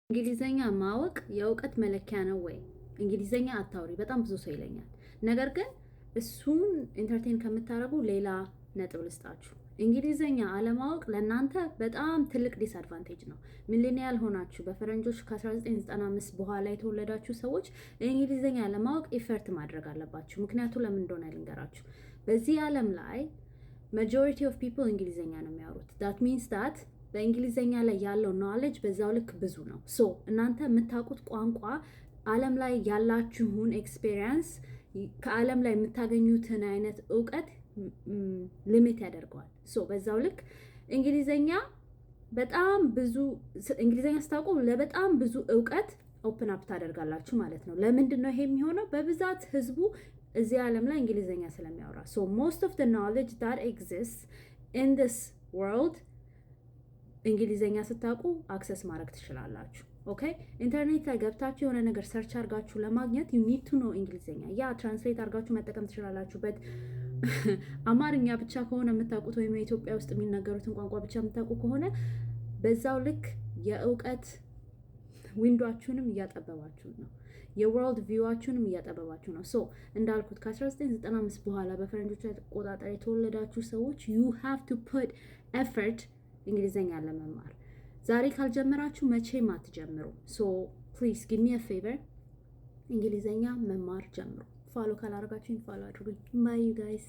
እንግሊዘኛ ማወቅ የእውቀት መለኪያ ነው ወይ? እንግሊዘኛ አታውሪ በጣም ብዙ ሰው ይለኛል። ነገር ግን እሱን ኢንተርቴን ከምታደርጉ ሌላ ነጥብ ልስጣችሁ። እንግሊዘኛ አለማወቅ ለእናንተ በጣም ትልቅ ዲስአድቫንቴጅ ነው። ሚሊኒያል ሆናችሁ በፈረንጆች ከ1995 በኋላ የተወለዳችሁ ሰዎች እንግሊዘኛ ለማወቅ ኢፈርት ማድረግ አለባችሁ። ምክንያቱ ለምን እንደሆነ ልንገራችሁ። በዚህ ዓለም ላይ ማጆሪቲ ኦፍ ፒፕል እንግሊዘኛ ነው የሚያወሩት። ዳት ሚንስ ዳት በእንግሊዘኛ ላይ ያለው ኖሌጅ በዛው ልክ ብዙ ነው። ሶ እናንተ የምታውቁት ቋንቋ ዓለም ላይ ያላችሁን ኤክስፔሪየንስ ከዓለም ላይ የምታገኙትን አይነት እውቀት ሊሚት ያደርገዋል። ሶ በዛው ልክ እንግሊዘኛ በጣም ብዙ እንግሊዘኛ ስታውቁ ለበጣም ብዙ እውቀት ኦፕን አፕ ታደርጋላችሁ ማለት ነው። ለምንድን ነው ይሄ የሚሆነው? በብዛት ህዝቡ እዚህ ዓለም ላይ እንግሊዘኛ ስለሚያወራ። ሶ ሞስት ኦፍ ዘ ኖሌጅ ዳት ኤግዚስት ኢን ዲስ ወርልድ እንግሊዘኛ ስታውቁ አክሰስ ማድረግ ትችላላችሁ። ኦኬ ኢንተርኔት ላይ ገብታችሁ የሆነ ነገር ሰርች አድርጋችሁ ለማግኘት ዩ ኒድ ቱ ኖ እንግሊዘኛ። ያ ትራንስሌት አድርጋችሁ መጠቀም ትችላላችሁ። በት አማርኛ ብቻ ከሆነ የምታውቁት ወይም የኢትዮጵያ ውስጥ የሚናገሩትን ቋንቋ ብቻ የምታውቁ ከሆነ በዛው ልክ የእውቀት ዊንዶችሁንም እያጠበባችሁ ነው። የወርልድ ቪዋችሁንም እያጠበባችሁ ነው። ሶ እንዳልኩት ከ1995 በኋላ በፈረንጆች አቆጣጠር የተወለዳችሁ ሰዎች ዩ ሃቭ ቱ ፑት ኤፈርት እንግሊዘኛ ለመማር። ዛሬ ካልጀመራችሁ መቼም አትጀምሩ። ሶ ፕሊዝ ጊቭ ሚ አ ፌቨር፣ እንግሊዘኛ መማር ጀምሩ። ፎሎ ካላደረጋችሁኝ ፎሎ አድርጉኝ። ባይ ዩ ጋይስ።